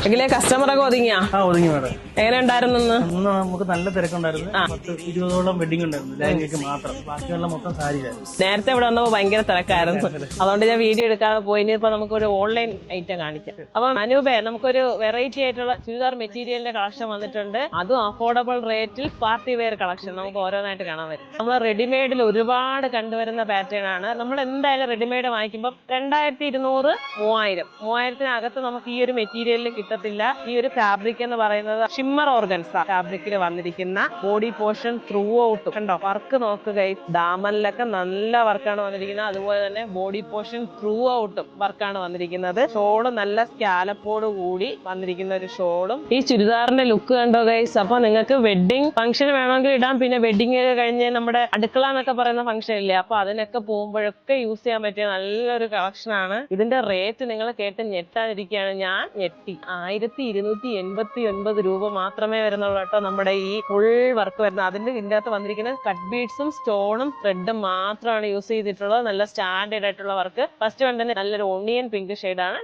എങ്കിലേ കസ്റ്റമറൊക്കെ ഒതുങ്ങിയാ? ഒതുങ്ങി മാഡം. എങ്ങനെ ഉണ്ടായിരുന്നു? നമുക്ക് നല്ല തിരക്കുണ്ടായിരുന്നു. 10-20ഓളം വെഡിങ് ഉണ്ടായിരുന്നു, ലൈംഗിക്ക് മാത്രം. ബാക്കിയുള്ള മൊത്തം സാരിയായിരുന്നു. നേരത്തെ ഇവിടെ വന്നപ്പോ ഭയങ്കര തിരക്കായിരുന്നു, അതുകൊണ്ട് ഞാൻ വീഡിയോ എടുക്കാതെ പോയി. ഇനിയിപ്പോ നമുക്കൊരു ഓൺലൈൻ ഐറ്റം കാണിക്കാം. അപ്പൊ അനൂപേ, നമുക്കൊരു വെറൈറ്റി ആയിട്ടുള്ള ചുരിദാർ മെറ്റീരിയലിന്റെ കളക്ഷൻ വന്നിട്ടുണ്ട്. അതും അഫോർഡബിൾ റേറ്റിൽ പാർട്ടി വെയർ കളക്ഷൻ നമുക്ക് ഓരോന്നായിട്ട് കാണാൻ പറ്റും. നമ്മൾ റെഡിമെയ്ഡിൽ ഒരുപാട് കണ്ടുവരുന്ന പാറ്റേൺ ആണ്. നമ്മൾ എന്തായാലും റെഡിമെയ്ഡ് വാങ്ങിക്കുമ്പോൾ 2200, 3000-3000-ത്തിനകത്ത് നമുക്ക് ഈ ഒരു മെറ്റീരിയലിൽ കിട്ടത്തില്ല. ഈ ഒരു ഫാബ്രിക് എന്ന് പറയുന്നത് ഷിമ്മർ ഓർഗൻസ ഫാബ്രിക്കിൽ വന്നിരിക്കുന്ന ബോഡി പോർഷൻ ത്രൂ ഔട്ടും കണ്ടോ വർക്ക് നോക്കുക. ദാമനിലൊക്കെ നല്ല വർക്കാണ് വന്നിരിക്കുന്നത്. അതുപോലെ തന്നെ ബോഡി പോർഷൻ ത്രൂ ഔട്ടും വർക്കാണ് വന്നിരിക്കുന്നത്. ഷോള് നല്ല സ്കാലപ്പോട് കൂടി വന്നിരിക്കുന്ന ഒരു ഷോളും. ഈ ചുരിദാറിന്റെ ലുക്ക് കണ്ടോ ഗൈസ്. അപ്പൊ നിങ്ങൾക്ക് വെഡിങ് ഫംഗ്ഷൻ വേണമെങ്കിൽ ഇടാം. പിന്നെ വെഡിങ് കഴിഞ്ഞ് നമ്മുടെ അടുക്കള എന്നൊക്കെ പറയുന്ന ഫംഗ്ഷൻ ഇല്ലേ, അപ്പൊ അതിനൊക്കെ പോകുമ്പോഴൊക്കെ യൂസ് ചെയ്യാൻ പറ്റിയ നല്ലൊരു കളക്ഷൻ ആണ്. ഇതിന്റെ റേറ്റ് നിങ്ങൾ കേട്ട് ഞെട്ടാതിരിക്കുകയാണ്. ഞാൻ ഞെട്ടി. 1289 രൂപ മാത്രമേ വരുന്നുള്ളൂ കേട്ടോ. നമ്മുടെ ഈ ഫുൾ വർക്ക് വരുന്നത് അതിന്റെ ഇതിന്റെ അകത്ത് വന്നിരിക്കുന്ന കട്ട് ബീഡ്സും സ്റ്റോണും ത്രെഡും മാത്രമാണ് യൂസ് ചെയ്തിട്ടുള്ളത്. നല്ല സ്റ്റാൻഡേർഡ് ആയിട്ടുള്ള വർക്ക്. ഫസ്റ്റ് വൺ തന്നെ നല്ലൊരു ഓണിയൻ പിങ്ക് ഷെയ്ഡ് ആണ്.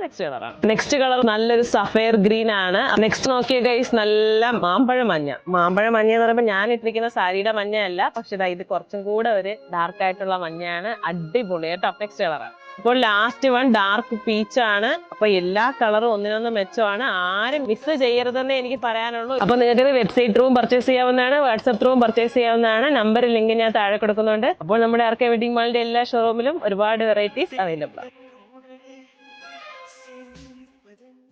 നെക്സ്റ്റ് കളർ നല്ലൊരു സഫയർ ഗ്രീൻ ആണ്. നെക്സ്റ്റ് നോക്കിയ ഗൈസ് നല്ല മാമ്പഴ മഞ്ഞ എന്ന് പറയുമ്പോൾ ഞാൻ ഇട്ടിരിക്കുന്ന സാരിയുടെ മഞ്ഞയല്ല, പക്ഷെ ഇത് കുറച്ചും കൂടെ ഒരു ഡാർക്ക് ആയിട്ടുള്ള മഞ്ഞയാണ്. അടിപൊളി കേട്ടോ. നെക്സ്റ്റ് കളറാണ്. ഇപ്പോൾ ലാസ്റ്റ് വൺ ഡാർക്ക് പീച്ച് ആണ്. അപ്പൊ എല്ലാ കളറും ഒന്നിനൊന്ന് മെച്ചമാണ്. ആരും മിസ് ചെയ്യരുതെന്നേ എനിക്ക് പറയാനുള്ളൂ. അപ്പൊ നിങ്ങൾക്ക് വെബ്സൈറ്റ് ത്രൂവും പർച്ചേസ് ചെയ്യാവുന്നതാണ്, വാട്സ്ആപ്പ് ത്രൂവും പർച്ചേസ് ചെയ്യാവുന്നതാണ്. നമ്പർ ലിങ്ക് ഞാൻ താഴെ കൊടുക്കുന്നുണ്ട്. അപ്പോൾ നമ്മുടെ ആർക്കെ വെഡിങ് മാളിന്റെ എല്ലാ ഷോറൂമിലും ഒരുപാട് വെറൈറ്റീസ് അവൈലബിൾ ആണ്.